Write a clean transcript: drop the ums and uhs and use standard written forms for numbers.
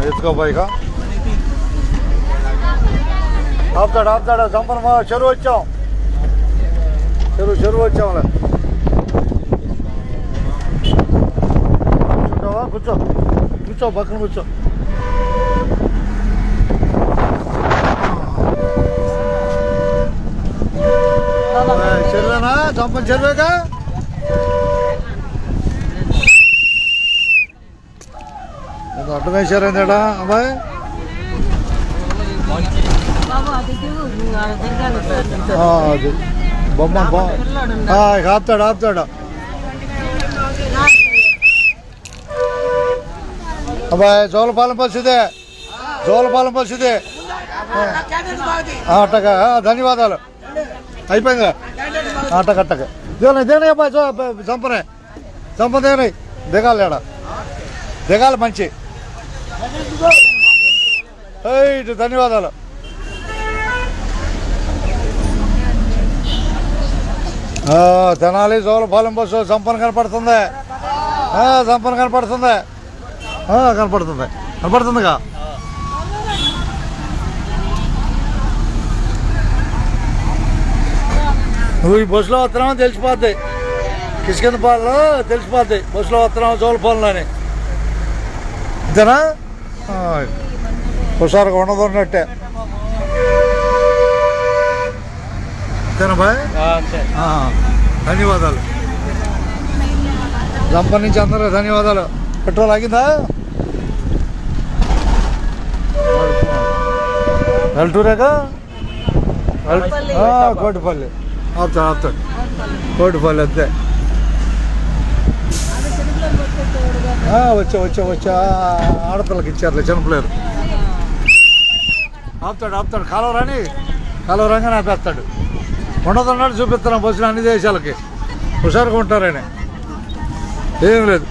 ఎత్తుకో పైక ఆపుతాడు సంపన్న చెరువు వచ్చాం చెరువు వచ్చాంలే కూర్చో పక్కన కూర్చో చెరువేనా సంపన్న చెరువేగా అడ్డం వేసారేంటా అబ్బాయి అది బొమ్మ ఆపుతాడు అబ్బాయి జోలపాలెం పరిస్థితి అట్టగా ధన్యవాదాలు అయిపోయిందా అట్టక దేని అబ్బాయి సంపదేనాయి దిగాలి ఆడ దిగాలి మంచి ధన్యవాదాలు తెనాలి జోలపాలెం బస్సు సంపన్న కనపడుతుందిగా నువ్వు ఈ బస్సులో వస్తున్నావు తెలిసిపోద్ది కిష్కిందపాలలో తెలిసిపోద్ది బస్సులో వస్తున్నావు జోలపాలెంలో అని అంతేనా హుషారుగా ఉండదు అన్నట్టే అంతేనా బాయ్ ధన్యవాదాలు సంపన్న నుంచి అందరూ ధన్యవాదాలు పెట్రోల్ ఆగిందా వెల్టూరేగా కోటిపల్లి ఆపుతాడు కోటిపల్లి అంతే వచ్చా ఆడపిల్లకి ఇచ్చారులే చిన్నపిల్లలు ఆపుతాడు కాలువ రాగానే ఆపేస్తాడు ఉండదన్నాడు చూపిస్తున్నాం బస్సులు అన్ని దేశాలకి హుషారుగా ఉంటారని ఏం లేదు